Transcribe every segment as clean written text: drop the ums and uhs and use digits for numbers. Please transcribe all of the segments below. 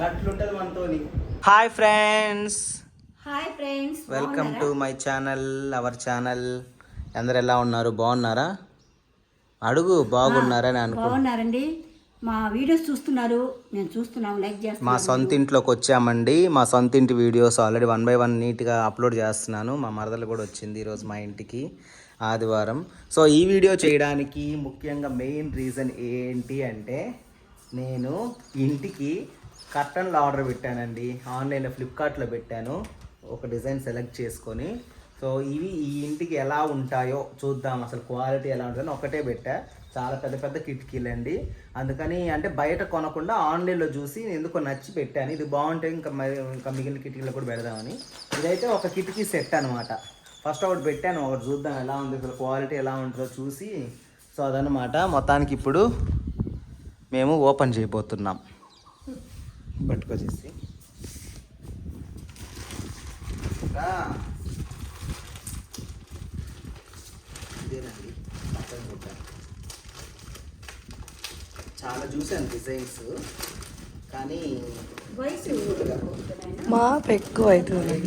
Hi friends, welcome to my channel, our channel. అందరు ఎలా ఉన్నారు? బాగున్నారా? అడుగు బాగున్నారని బాగున్నారండి. మా వీడియోస్ చూస్తున్నారు, నేను చూస్తున్నాం, లైక్ చేస్తున్నాను. మా సొంత ఇంట్లోకి వచ్చామండి. మా సొంత ఇంటి వీడియోస్ ఆల్రెడీ 1 by 1 నీట్గా అప్లోడ్ చేస్తున్నాను. మా మరదలు కూడా వచ్చింది ఈరోజు మా ఇంటికి, ఆదివారం. సో ఈ వీడియో చేయడానికి ముఖ్యంగా మెయిన్ రీజన్ ఏంటి అంటే, నేను ఇంటికి కర్టన్లు ఆర్డర్ పెట్టానండి. ఆన్లైన్లో ఫ్లిప్కార్ట్లో పెట్టాను, ఒక డిజైన్ సెలెక్ట్ చేసుకొని. సో ఇవి ఈ ఇంటికి ఎలా ఉంటాయో చూద్దాం, అసలు క్వాలిటీ ఎలా ఉంటుందని ఒకటే పెట్టా. చాలా పెద్ద పెద్ద కిటికీలు అండి. అందుకని అంటే బయట కొనకుండా ఆన్లైన్లో చూసి ఎందుకో నచ్చి పెట్టాను. ఇది బాగుంటే ఇంకా మిగిలిన కిటికీలో కూడా పెడదామని. ఇదైతే ఒక కిటికీ సెట్ అనమాట. ఫస్ట్ ఒకటి పెట్టాను, ఒకటి చూద్దాం ఎలా ఉంది, అసలు క్వాలిటీ ఎలా ఉంటుందో చూసి. సో అదనమాట. మొత్తానికి ఇప్పుడు మేము ఓపెన్ చేయబోతున్నాం. పట్టుకొచ్చేసి ఇదేనండి, పక్కన పెట్టాను. చాలా చూసాను డిజైన్స్, కానీ మాపు ఎక్కువ అవుతుంది.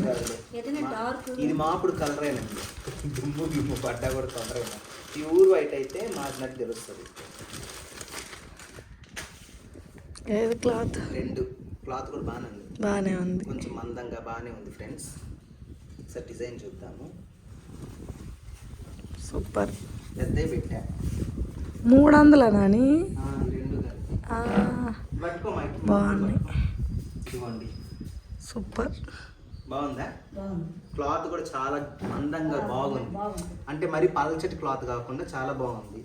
ఇది మాపుడు కలరేనండి, దుమ్ము పడ్డా కూడా తొందరగా. ఈ ఊరు వైట్ అయితే మాకు తెలుస్తుంది. ఏది క్లాత్? రెండు క్లాత్ కూడా బాగానే ఉంది, కొంచెం మందంగా బాగానే ఉంది ఫ్రెండ్స్. ఒకసారి డిజైన్ చూద్దాము. సూపర్. పెద్ద పెట్టా 300 నాని. రెండు బాగున్నాయి, ఇదిగోండి. సూపర్. బాగుందా? క్లాత్ కూడా చాలా మందంగా బాగుంది. అంటే మరి పలచటి క్లాత్ కాకుండా చాలా బాగుంది.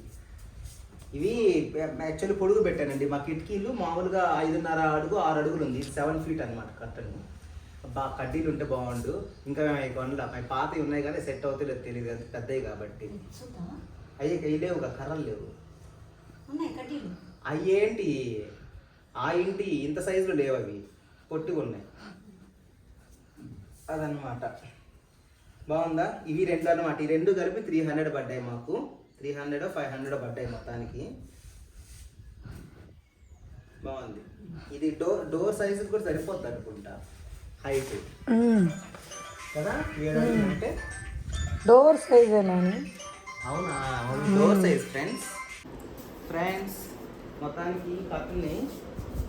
ఇవి యాక్చువల్లీ పొడుగు పెట్టానండి. మా కిటికీలు మామూలుగా 5.5 అడుగు 6 అడుగులు ఉంది. 7 feet అనమాట కర్టన్. బాగా కడ్డీలు ఉంటే బాగుండు. ఇంకా కొనలా, అవి పాతవి ఉన్నాయి కానీ సెట్ అవుతాయో తెలియదు, పెద్దవి కాబట్టి. అవి లేవుగా, కర్రలు లేవు. అవి ఏంటి, ఆ ఇంటి ఇంత సైజులో లేవు, అవి పొట్టిగా ఉన్నాయి. అదనమాట. బాగుందా? ఇవి రెండు అనమాట. ఈ రెండు కలిపి 300 పడ్డాయి మాకు. 300 500 పడ్డాయి మొత్తానికి. బాగుంది. ఇది డోర్ సైజు కూడా సరిపోద్ది అనుకుంటా, హైట్ కదా. అంటే డోర్ సైజ్ అవునా? డోర్ సైజ్ ఫ్రెండ్స్ మొత్తానికి కర్టన్ని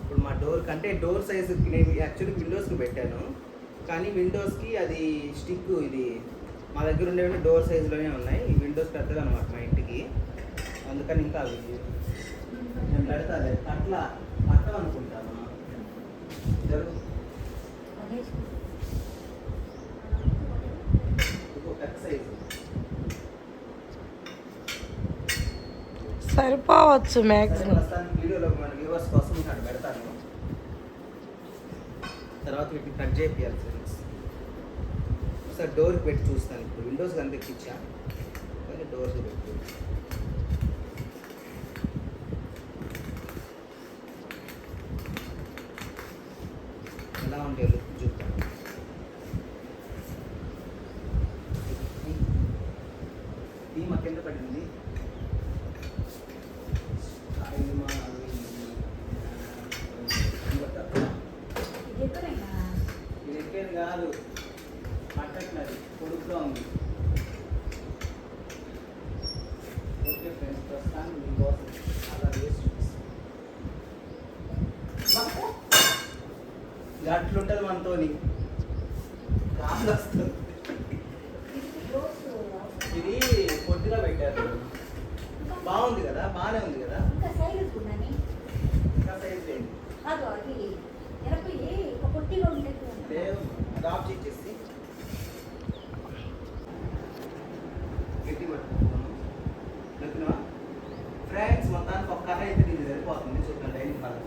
ఇప్పుడు మా డోర్ కంటే డోర్ సైజు నేను యాక్చువల్లీ విండోస్కి పెట్టాను, కానీ విండోస్కి అది స్టిక్, ఇది మా దగ్గర ఉండేవి డోర్ సైజులోనే ఉన్నాయి. ఈ విండోస్ పెద్దగా అనమాట మా ఇంటికి, అందుకని ఇంకా అవి నేను పెడతాను. అట్లా పట్టం అనుకుంటాను. పెద్ద సైజు సరిపోవచ్చు మ్యాక్సిమం. వీడియోలో మన వ్యూవర్స్ కోసం అక్కడ పెడతాను. తర్వాత వీటిని కట్ చేయాలి ఫ్రెండ్స్. ఒకసారి డోర్కి పెట్టి చూస్తాను. ఇప్పుడు విండోస్ కనిపించా, కానీ డోర్స్ పెట్టి ఎలా ఉంటే లుక్ చూద్దాం. ఇది మా కింద పడింది. ఇది ఎక్కేది కాదు, పట్టట్లేదు, పొడుగుగా ఉంది. ఓకే ఫ్రెండ్స్, ప్రస్తుతానికి మీకోసం అలా వేస్ట్ అట్లుంటుంది మనతోని. గాలి వస్తుంది. ఇది పొద్దుగా పెట్టారు, బాగుంది కదా, బాగానే ఉంది కదా. ఇంకా సైజ్ లేదు, అది ఆఫ్ చేసి గట్టి పట్టుకున్నాను. ఫ్రెండ్స్ మొత్తానికి ఒక కర్ర అయితే దీనికి సరిపోతుంది. చూద్దాం డైనింగ్ హాల్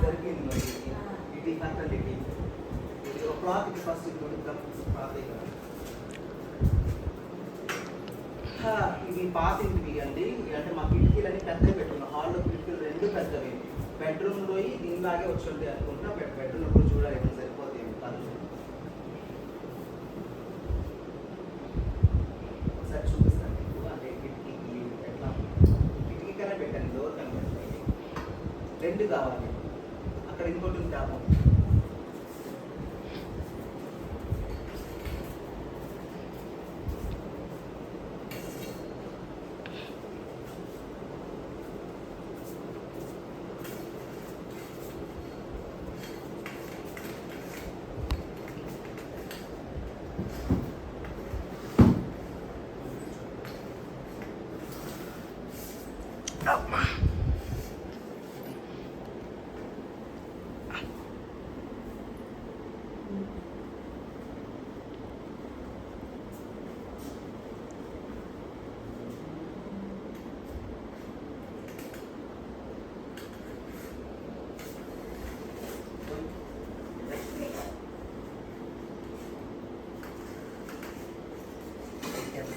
సరిపోయింది. మరి ఇది కర్టన్, ఇది ఒక క్లాత్ ఫస్ట్ కొడుద్దాం. క్లాత్ ఇవి పాత ఇంటివి అండి. అంటే మా కిటికీలన్నీ పెద్దవి పెట్టుకున్నాం. హాల్లో కిటికీలు రెండు పెద్దవి. బెడ్రూమ్లో దీనిలాగే వచ్చి ఉంటాయి అనుకుంటున్నా. బెడ్రూమ్లో కూడా చూడాలి, ఏమైనా సరిపోతాయి. చూసుకుంటాము.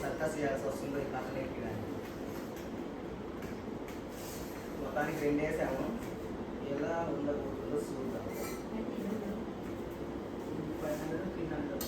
సర్కస్ చేయాల్సి వస్తుందో ఈ కథలేకి కానీ మొత్తానికి 2 వేసాము. ఎలా ఉండబోతుందో చూద్దాం. 500 300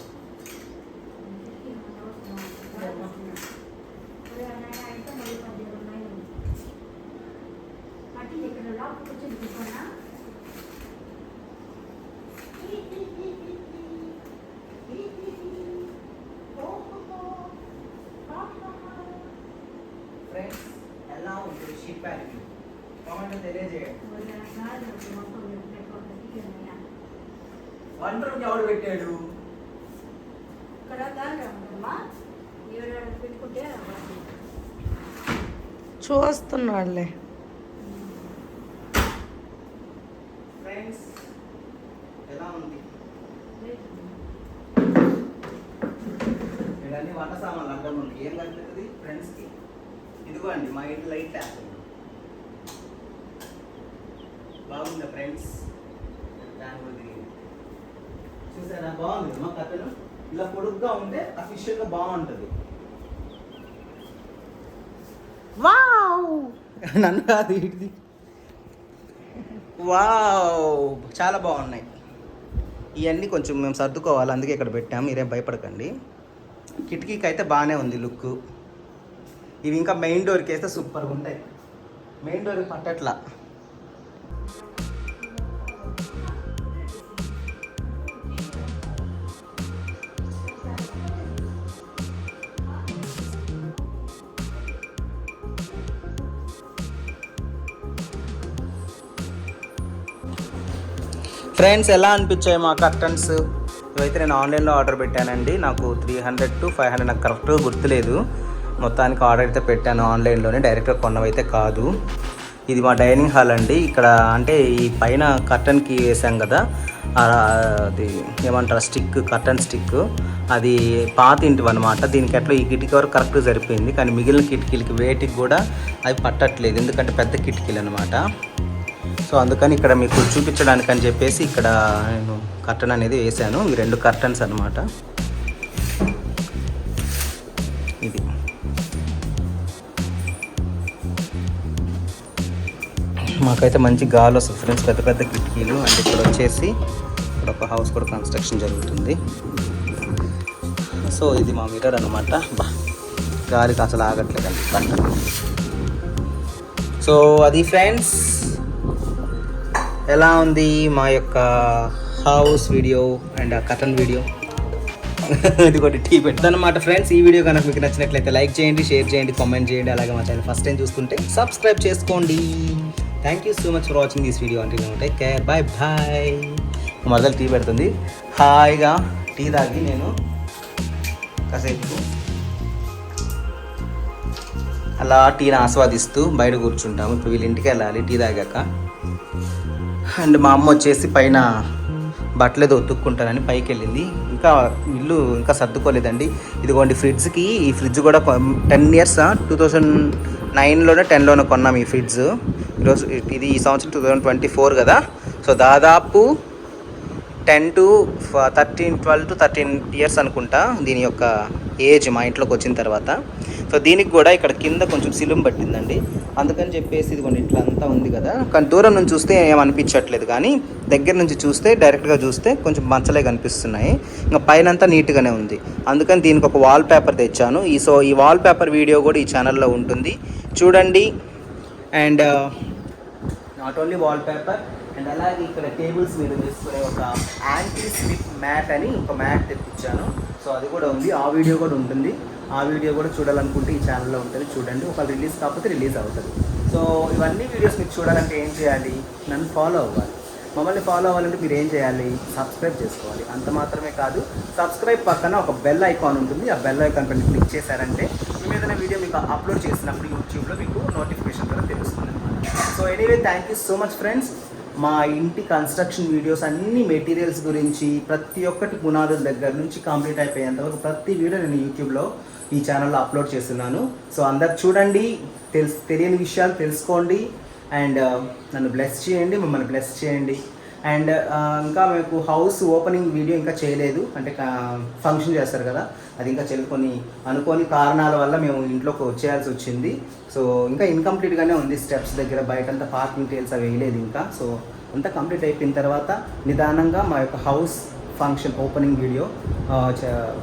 ఫ్రెండ్స్ ఎలా ఉంది షీట్ ప్యాకింగ్ కామెంట్ తెలియజేయండి. వంట రూమ్ ఎవడు పెట్టాడు? చూస్తున్నాడులే. ఫ్రెండ్స్ ఎలా ఉంది? ఇవన్నీ వంట సామాన్లు అడ్డం ఉన్నాయి. ఏం కలుగుతుంది ఫ్రెండ్స్కి? ఇదిగో అండి మా ఇంటి లైట్ ట్యాప్ బాగుందా ఫ్రెండ్స్? దాని గురించి చూసారా? బాగుంది మా కథను. ఇలా పొడుగ్గా ఉంటే అఫీషియల్గా బాగుంటుంది. వావ్ నన్ను కాదు ఇటుది. వావ్ చాలా బాగున్నాయి. ఇవన్నీ కొంచెం మేము సర్దుకోవాలి, అందుకే ఇక్కడ పెట్టాము. మీరేం భయపడకండి. కిటికీకి అయితే బాగానే ఉంది లుక్. ఇవి ఇంకా మెయిన్ డోర్కి వేస్తే సూపర్గా ఉంటాయి. మెయిన్ డోర్కి పట్టట్లా. ఫ్రెండ్స్ ఎలా అనిపించాయి మా కర్టన్స్? ఇవైతే నేను ఆన్లైన్లో ఆర్డర్ పెట్టానండి. నాకు 300 to 500 నాకు కరెక్ట్గా గుర్తులేదు. మొత్తానికి ఆర్డర్ అయితే పెట్టాను ఆన్లైన్లోనే, డైరెక్ట్గా కొన్నవైతే కాదు. ఇది మా డైనింగ్ హాల్ అండి. ఇక్కడ అంటే ఈ పైన కర్టన్కి వేసాం కదా, అది ఏమంటారు స్టిక్, కర్టన్ స్టిక్, అది పాత ఇంటివి అనమాట. దీనికి ఎట్లా ఈ కిటికీ వరకు కరెక్ట్గా సరిపోయింది, కానీ మిగిలిన కిటికీలకి వేటికి కూడా అవి పట్టట్లేదు, ఎందుకంటే పెద్ద కిటికీలు అనమాట. సో అందుకని ఇక్కడ మీకు చూపించడానికి అని చెప్పేసి ఇక్కడ నేను కర్టన్ అనేది వేసాను. ఈ 2 కర్టన్స్ అనమాట. ఇది మాకైతే మంచి గాలి వస్తుంది ఫ్రెండ్స్, పెద్ద పెద్ద కిటికీలు. అండ్ ఇక్కడ వచ్చేసి ఇక్కడ ఒక హౌస్ కూడా కన్స్ట్రక్షన్ జరుగుతుంది. సో ఇది మా మిర్రర్ అనమాట. గాలికి అసలు ఆగట్లేదండి కర్టన్. సో అది ఫ్రెండ్స్ ఎలా ఉంది మా యొక్క house video and curtain video. ఇది ఒకటి టీ పెడతానమాట ఫ్రెండ్స్. ఈ వీడియో కనుక మీకు నచ్చినట్లయితే లైక్ చేయండి, షేర్ చేయండి, కామెంట్ చేయండి. అలాగే మా ఛానల్ ఫస్ట్ టైం చూస్తుంటే సబ్స్క్రైబ్ చేసుకోండి. Thank you so much for watching this video. అంటే టేక్ కేర్, బాయ్ బాయ్. మొదలు టీ పెడుతుంది. హాయిగా టీ తాగి నేను కాసేపు అలా టీని ఆస్వాదిస్తూ బయట కూర్చుంటాము. ఇప్పుడు వీళ్ళ ఇంటికి వెళ్ళాలి టీ తాగాక. అండ్ మా అమ్మ వచ్చేసి పైన బట్టలు ఏదో ఉతుక్కుంటానని పైకి వెళ్ళింది. ఇంకా ఇల్లు ఇంకా సర్దుకోలేదండి. ఇదిగోండి ఫ్రిడ్జ్కి, ఈ ఫ్రిడ్జ్ కూడా 10 years 2009లోనే 10లోనే కొన్నాం ఈ ఫ్రిడ్జ్. ఈరోజు ఇది ఈ సంవత్సరం 2024 కదా. సో దాదాపు 12 to 13 years అనుకుంటా దీని యొక్క ఏజ్ మా ఇంట్లోకి వచ్చిన తర్వాత. సో దీనికి కూడా ఇక్కడ కింద కొంచెం సిలుం పట్టిందండి. అందుకని చెప్పేసి ఇది కొన్ని ఇట్లా అంతా ఉంది కదా, కానీ దూరం నుంచి చూస్తే ఏమనిపించట్లేదు, కానీ దగ్గర నుంచి చూస్తే డైరెక్ట్గా చూస్తే కొంచెం మంచలే కనిపిస్తున్నాయి. ఇంకా పైన అంతా నీట్గానే ఉంది. అందుకని దీనికి ఒక వాల్ పేపర్ తెచ్చాను. సో ఈ వాల్ పేపర్ వీడియో కూడా ఈ ఛానల్లో ఉంటుంది, చూడండి. And not only wall paper, and అలాగే ఇక్కడ టేబుల్స్ మీద వేసుకునే ఒక యాంటీ స్లిప్ మ్యాట్ అని ఒక మ్యాట్ తెప్పించాను. సో అది కూడా ఉంది, ఆ వీడియో కూడా ఉంటుంది. ఆ వీడియో కూడా చూడాలనుకుంటే ఈ ఛానల్లో ఉంటుంది, చూడండి. ఒకవేళ రిలీజ్ కాకపోతే రిలీజ్ అవుతుంది. సో ఇవన్నీ వీడియోస్ మీకు చూడాలంటే ఏం చేయాలి? నన్ను ఫాలో అవ్వాలి. మమ్మల్ని ఫాలో అవ్వాలంటే మీరు ఏం చేయాలి? సబ్స్క్రైబ్ చేసుకోవాలి. అంత మాత్రమే కాదు, సబ్స్క్రైబ్ పక్కన ఒక బెల్ ఐకాన్ ఉంటుంది. ఆ బెల్ ఐకాన్ పైన క్లిక్ చేశారంటే మేము ఏదైనా వీడియో మీకు అప్లోడ్ చేసినప్పుడు యూట్యూబ్లో మీకు నోటిఫికేషన్ కూడా తెలుస్తుంది అనమాట. So anyway, thank you so much friends. మా ఇంటి కన్స్ట్రక్షన్ వీడియోస్ అన్ని మెటీరియల్స్ గురించి ప్రతి ఒక్కటి పునాదుల దగ్గర నుంచి కంప్లీట్ అయిపోయేంత వరకు ప్రతి వీడియో నేను యూట్యూబ్లో ఈ ఛానల్లో అప్లోడ్ చేస్తున్నాను. సో అందరు చూడండి, తెలియని విషయాలు తెలుసుకోండి అండ్ నన్ను బ్లెస్ చేయండి, మమ్మల్ని బ్లెస్ చేయండి. అండ్ ఇంకా మీకు హౌస్ ఓపెనింగ్ వీడియో ఇంకా చేయలేదు, అంటే ఫంక్షన్ చేస్తారు కదా, అది ఇంకా కొన్ని అనుకోని కారణాల వల్ల మేము ఇంట్లోకి వచ్చేయాల్సి వచ్చింది. సో ఇంకా ఇన్కంప్లీట్గానే ఉంది, స్టెప్స్ దగ్గర బయటంతా పార్కింగ్ టైల్స్ అవి వేయలేదు ఇంకా. సో అంతా కంప్లీట్ అయిపోయిన తర్వాత నిదానంగా మా యొక్క హౌస్ ఫంక్షన్ ఓపెనింగ్ వీడియో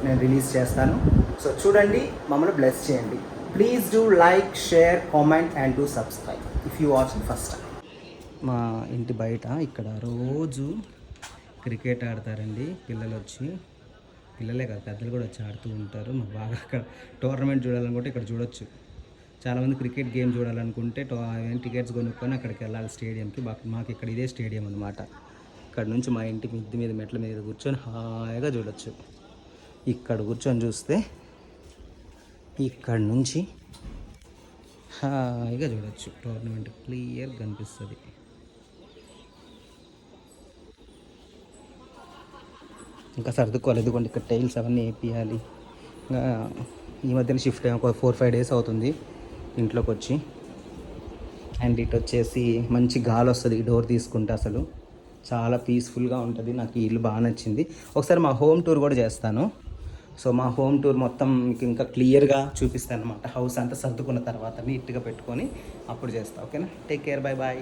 నేను రిలీజ్ చేస్తాను. సో చూడండి, మమ్మల్ని బ్లెస్ చేయండి. Please do like, share, comment and do subscribe if you watch first time. మా ఇంటి బయట ఇక్కడ రోజు క్రికెట్ ఆడతారండి పిల్లలు వచ్చి. పిల్లలే కాదు, పెద్దలు కూడా వచ్చి ఆడుతూ ఉంటారు. మాకు బాగా అక్కడ టోర్నమెంట్ చూడాలనుకుంటే ఇక్కడ చూడొచ్చు. చాలామంది క్రికెట్ గేమ్ చూడాలనుకుంటే టికెట్స్ కొనుక్కొని అక్కడికి వెళ్ళాలి స్టేడియంకి. మాకు ఇక్కడ ఇదే స్టేడియం అనమాట. ఇక్కడ నుంచి మా ఇంటి మిద్ది మీద మెట్ల మీద కూర్చొని హాయిగా చూడొచ్చు. ఇక్కడ కూర్చొని చూస్తే ఇక్కడ నుంచి హాయిగా చూడొచ్చు. టోర్నమెంట్ క్లియర్ కనిపిస్తుంది. ఇంకా సర్దుకోవాలి, ఎందుకంటే ఇక్కడ టైల్స్ అవన్నీ వేపియాలి. ఇంకా ఈ మధ్యన షిఫ్ట్ అయ్యి ఒక 4-5 డేస్ అవుతుంది ఇంట్లోకి వచ్చి. అండ్ ఇటు వచ్చేసి మంచి గాలి వస్తుంది ఈ డోర్ తీసుకుంటే, అసలు చాలా పీస్ఫుల్గా ఉంటుంది. నాకు ఈ ఇల్లు బాగా నచ్చింది. ఒకసారి మా హోమ్ టూర్ కూడా చేస్తాను. సో మా హోమ్ టూర్ మొత్తం మీకు ఇంకా క్లియర్గా చూపిస్తాను అనమాట. హౌస్ అంతా సర్దుకున్న తర్వాత నీట్గా పెట్టుకొని అప్పుడు చేస్తాను. ఓకేనా? Take care, bye bye.